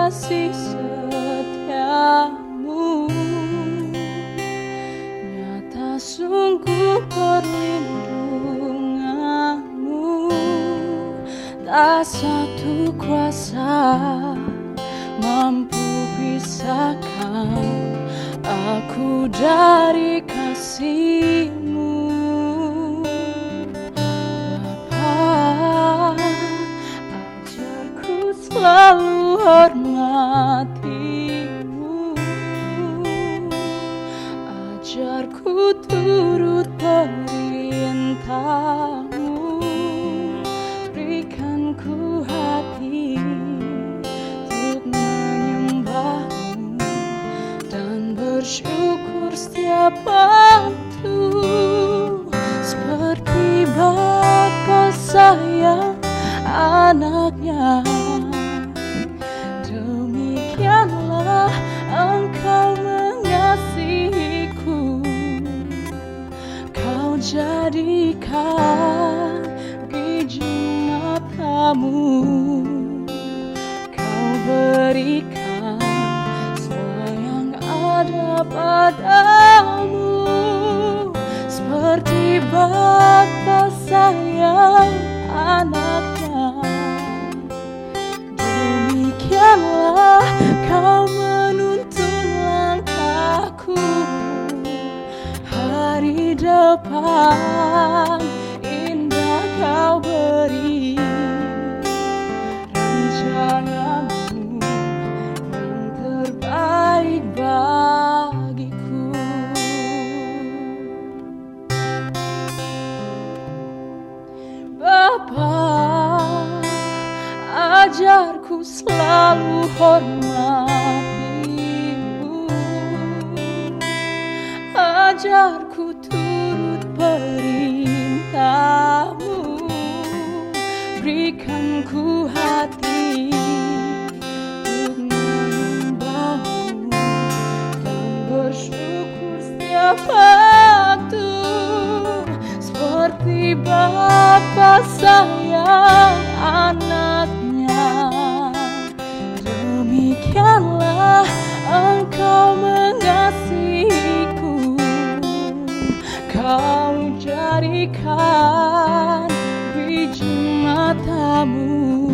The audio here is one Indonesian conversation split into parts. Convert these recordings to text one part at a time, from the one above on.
kasih setiamu, nyata sungguh perlindunganmu. Tak satu kuasa mampu pisahkan aku dari kasih-Mu. Bapa, ajarku selalu hormati-Mu, ajarku turut perintah-Mu, berikan ku hati untuk menyembah-Mu dan bersyukur setiap waktu. Seperti Bapa sayang anaknya, demikianlah Engkau mengasihiku. Kau jadikan biji matamu, Kau berikan semua yang ada padamu. Seperti Bapa sayang anaknya, demikianlah Kau menuntun langkahku. Hari depan indah Kau beri, rancangan-Mu yang terbaik bagiku. Bapa, ajarku selalu hormati-Mu, ajarku turut perintah-Mu, berikan ku hati untuk menyembah-Mu dan bersyukur setiap waktu. Seperti Bapa sayang anaknya, demikianlah Engkau mengasihiku. Kau jadikan biji matamu,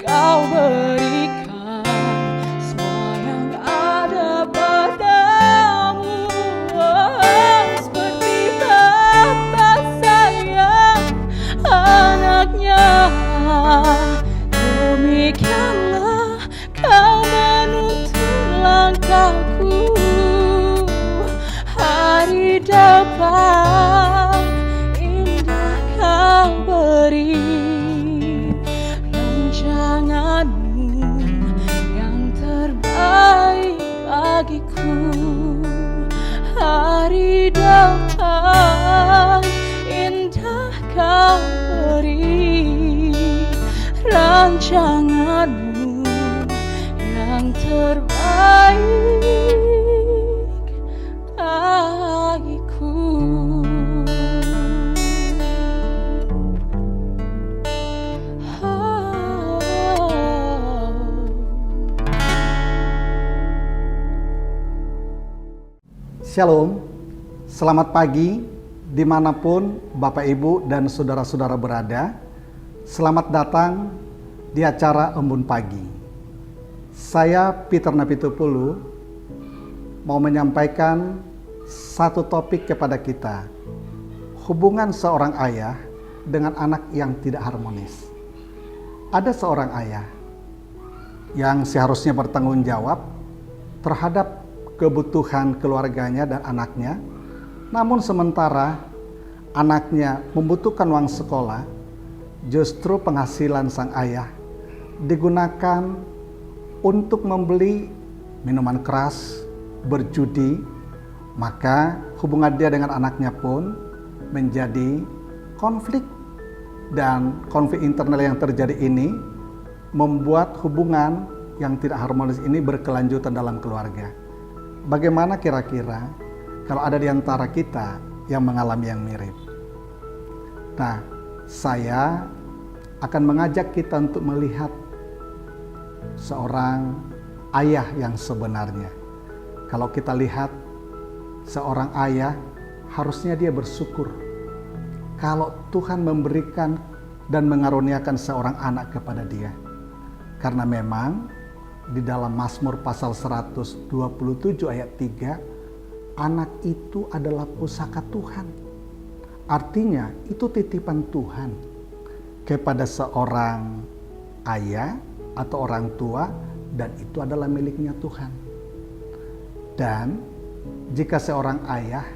Kau berikan semua yang ada padamu. Seperti Bapa sayang anaknya, demikianlah Kau menuntun langkahku. Hari depan indah Kau beri, rancangan-Mu yang terbaik bagiku. Hari depan indah Kau beri, rancangan-Mu yang terbaik bagiku. Shalom, selamat pagi dimanapun Bapak Ibu dan saudara-saudara berada. Selamat datang di acara Embun Pagi. Saya Peter Napitupulu mau menyampaikan satu topik kepada kita. Hubungan seorang ayah dengan anak yang tidak harmonis. Ada seorang ayah yang seharusnya bertanggung jawab terhadap kebutuhan keluarganya dan anaknya, namun sementara anaknya membutuhkan uang sekolah, justru penghasilan sang ayah digunakan untuk membeli minuman keras, berjudi, maka hubungan dia dengan anaknya pun menjadi konflik. Dan konflik internal yang terjadi ini membuat hubungan yang tidak harmonis ini berkelanjutan dalam keluarga. Bagaimana kira-kira kalau ada di antara kita yang mengalami yang mirip? Nah, saya akan mengajak kita untuk melihat seorang ayah yang sebenarnya. Kalau kita lihat seorang ayah, harusnya dia bersyukur kalau Tuhan memberikan dan mengaruniakan seorang anak kepada dia. Karena memang di dalam Mazmur pasal 127 ayat 3, anak itu adalah pusaka Tuhan. Artinya itu titipan Tuhan kepada seorang ayah atau orang tua, dan itu adalah miliknya Tuhan. Dan jika seorang ayah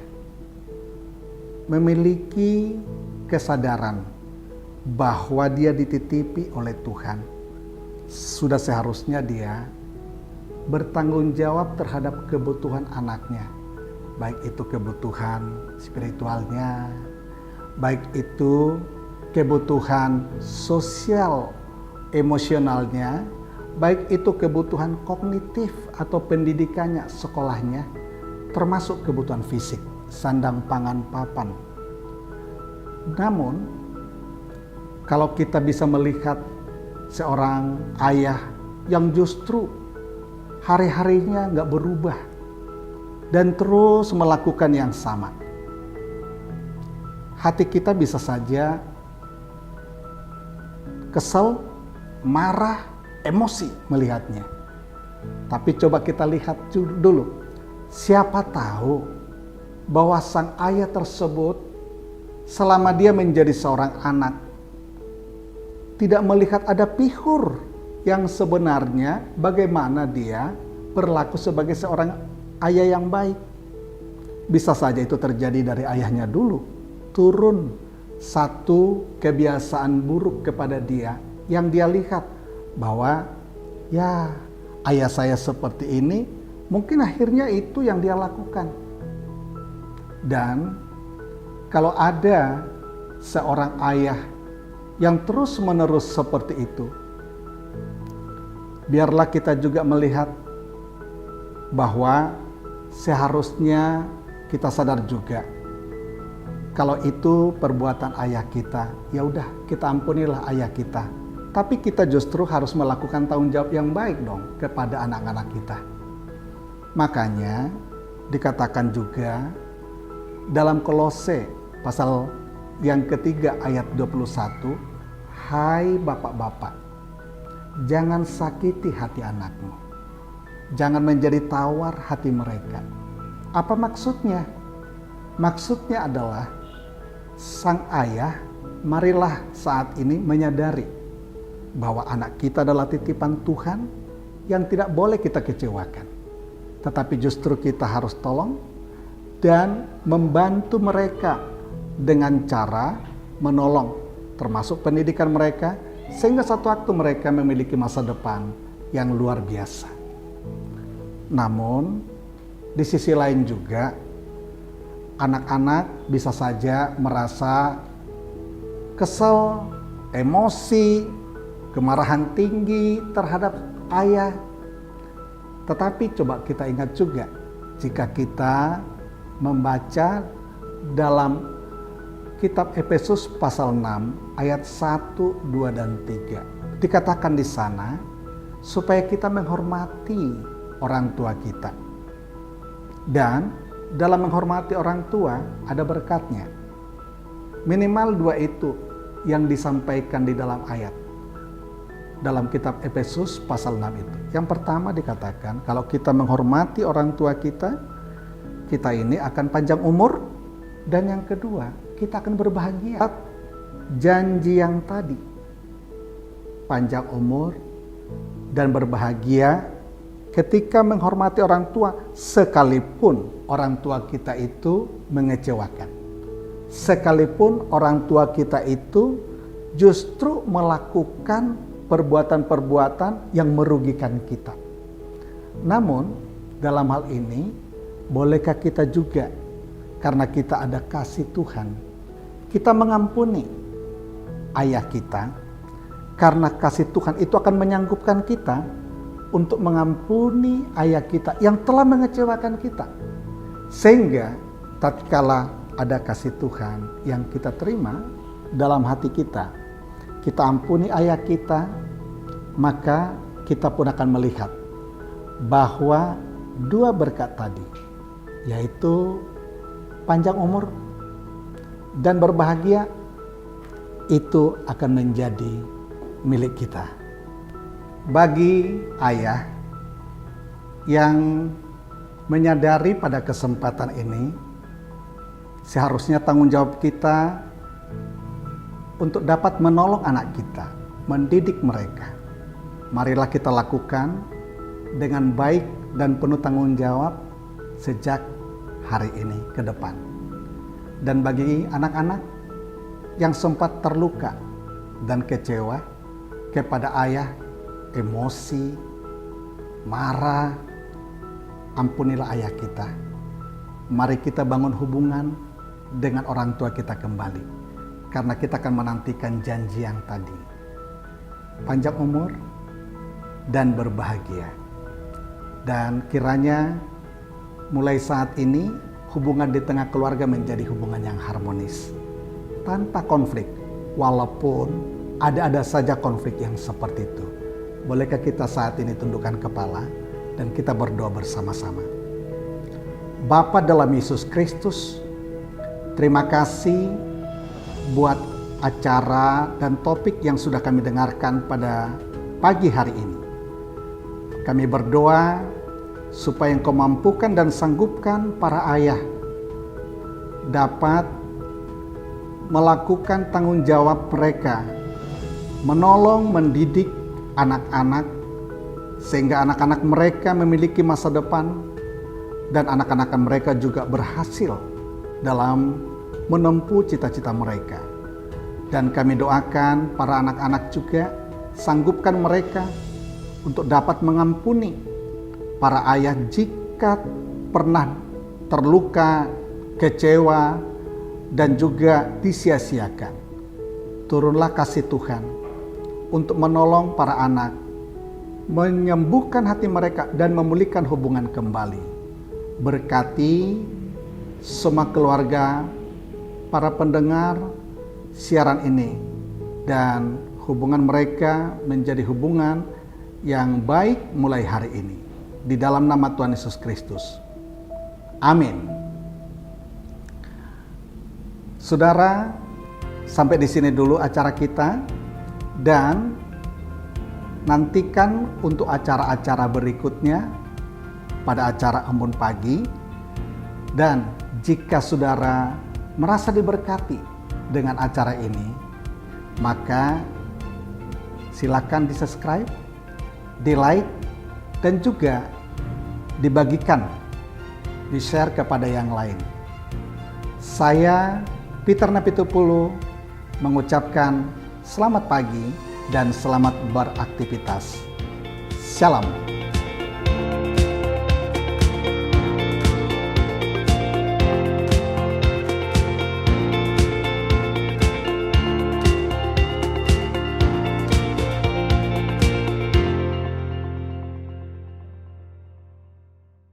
memiliki kesadaran bahwa dia dititipi oleh Tuhan, sudah seharusnya dia bertanggung jawab terhadap kebutuhan anaknya, baik itu kebutuhan spiritualnya, baik itu kebutuhan sosial emosionalnya, baik itu kebutuhan kognitif atau pendidikannya, sekolahnya, termasuk kebutuhan fisik, sandang pangan papan. Namun kalau kita bisa melihat seorang ayah yang justru hari-harinya nggak berubah dan terus melakukan yang sama, hati kita bisa saja kesal, marah, emosi melihatnya. Tapi coba kita lihat dulu, siapa tahu bahwa sang ayah tersebut selama dia menjadi seorang anak tidak melihat ada pihur yang sebenarnya bagaimana dia berlaku sebagai seorang ayah yang baik. Bisa saja itu terjadi dari ayahnya dulu, turun satu kebiasaan buruk kepada dia yang dia lihat bahwa ya ayah saya seperti ini, mungkin akhirnya itu yang dia lakukan. Dan kalau ada seorang ayah yang terus-menerus seperti itu, biarlah kita juga melihat bahwa seharusnya kita sadar juga kalau itu perbuatan ayah kita, ya udah kita ampunilah ayah kita. Tapi kita justru harus melakukan tanggung jawab yang baik dong kepada anak-anak kita. Makanya dikatakan juga dalam Kolose pasal yang ketiga ayat 21, hai bapak-bapak, jangan sakiti hati anakmu, jangan menjadi tawar hati mereka. Apa maksudnya? Maksudnya adalah sang ayah, marilah saat ini menyadari bahwa anak kita adalah titipan Tuhan yang tidak boleh kita kecewakan. Tetapi justru kita harus tolong dan membantu mereka dengan cara menolong, termasuk pendidikan mereka, sehingga satu waktu mereka memiliki masa depan yang luar biasa. Namun, di sisi lain juga, anak-anak bisa saja merasa kesel, emosi, kemarahan tinggi terhadap ayah. Tetapi coba kita ingat juga, jika kita membaca dalam kitab Efesus pasal 6 ayat 1, 2, dan 3. Dikatakan di sana supaya kita menghormati orang tua kita. Dan dalam menghormati orang tua ada berkatnya. Minimal dua itu yang disampaikan di dalam ayat. Dalam kitab Efesus pasal 6 itu. Yang pertama dikatakan kalau kita menghormati orang tua kita, kita ini akan panjang umur. Dan yang kedua, kita akan berbahagia. Janji yang tadi, panjang umur dan berbahagia ketika menghormati orang tua, sekalipun orang tua kita itu mengecewakan. Sekalipun orang tua kita itu justru melakukan perbuatan-perbuatan yang merugikan kita. Namun, dalam hal ini, bolehkah kita juga, karena kita ada kasih Tuhan, kita mengampuni ayah kita, karena kasih Tuhan itu akan menyanggupkan kita untuk mengampuni ayah kita yang telah mengecewakan kita. Sehingga tatkala ada kasih Tuhan yang kita terima dalam hati kita, kita ampuni ayah kita, maka kita pun akan melihat bahwa dua berkat tadi, yaitu panjang umur dan berbahagia, itu akan menjadi milik kita. Bagi ayah yang menyadari pada kesempatan ini, seharusnya tanggung jawab kita untuk dapat menolong anak kita, mendidik mereka. Marilah kita lakukan dengan baik dan penuh tanggung jawab sejak hari ini ke depan. Dan bagi anak-anak yang sempat terluka dan kecewa kepada ayah, emosi, marah, ampunilah ayah kita. Mari kita bangun hubungan dengan orang tua kita kembali, karena kita akan menantikan janji yang tadi, panjang umur dan berbahagia. Dan kiranya mulai saat ini hubungan di tengah keluarga menjadi hubungan yang harmonis, tanpa konflik, walaupun ada saja konflik yang seperti itu. Bolehkah kita saat ini tundukkan kepala dan kita berdoa bersama-sama. Bapa dalam Yesus Kristus, terima kasih buat acara dan topik yang sudah kami dengarkan pada pagi hari ini. Kami berdoa supaya Engkau mampukan dan sanggupkan para ayah dapat melakukan tanggung jawab mereka, menolong, mendidik anak-anak, sehingga anak-anak mereka memiliki masa depan dan anak-anak mereka juga berhasil dalam menempuh cita-cita mereka. Dan kami doakan para anak-anak juga, sanggupkan mereka untuk dapat mengampuni para ayah jika pernah terluka, kecewa, dan juga disia-siakan. Turunlah kasih Tuhan untuk menolong para anak, menyembuhkan hati mereka dan memulihkan hubungan kembali. Berkati semua keluarga, para pendengar siaran ini, dan hubungan mereka menjadi hubungan yang baik mulai hari ini. Di dalam nama Tuhan Yesus Kristus. Amin. Saudara, sampai di sini dulu acara kita, dan nantikan untuk acara-acara berikutnya pada acara Embun Pagi. Dan jika saudara merasa diberkati dengan acara ini, maka silakan di-subscribe, di-like, dan juga dibagikan, di-share kepada yang lain. Saya Peter Napitupulu mengucapkan selamat pagi dan selamat beraktivitas. Shalom.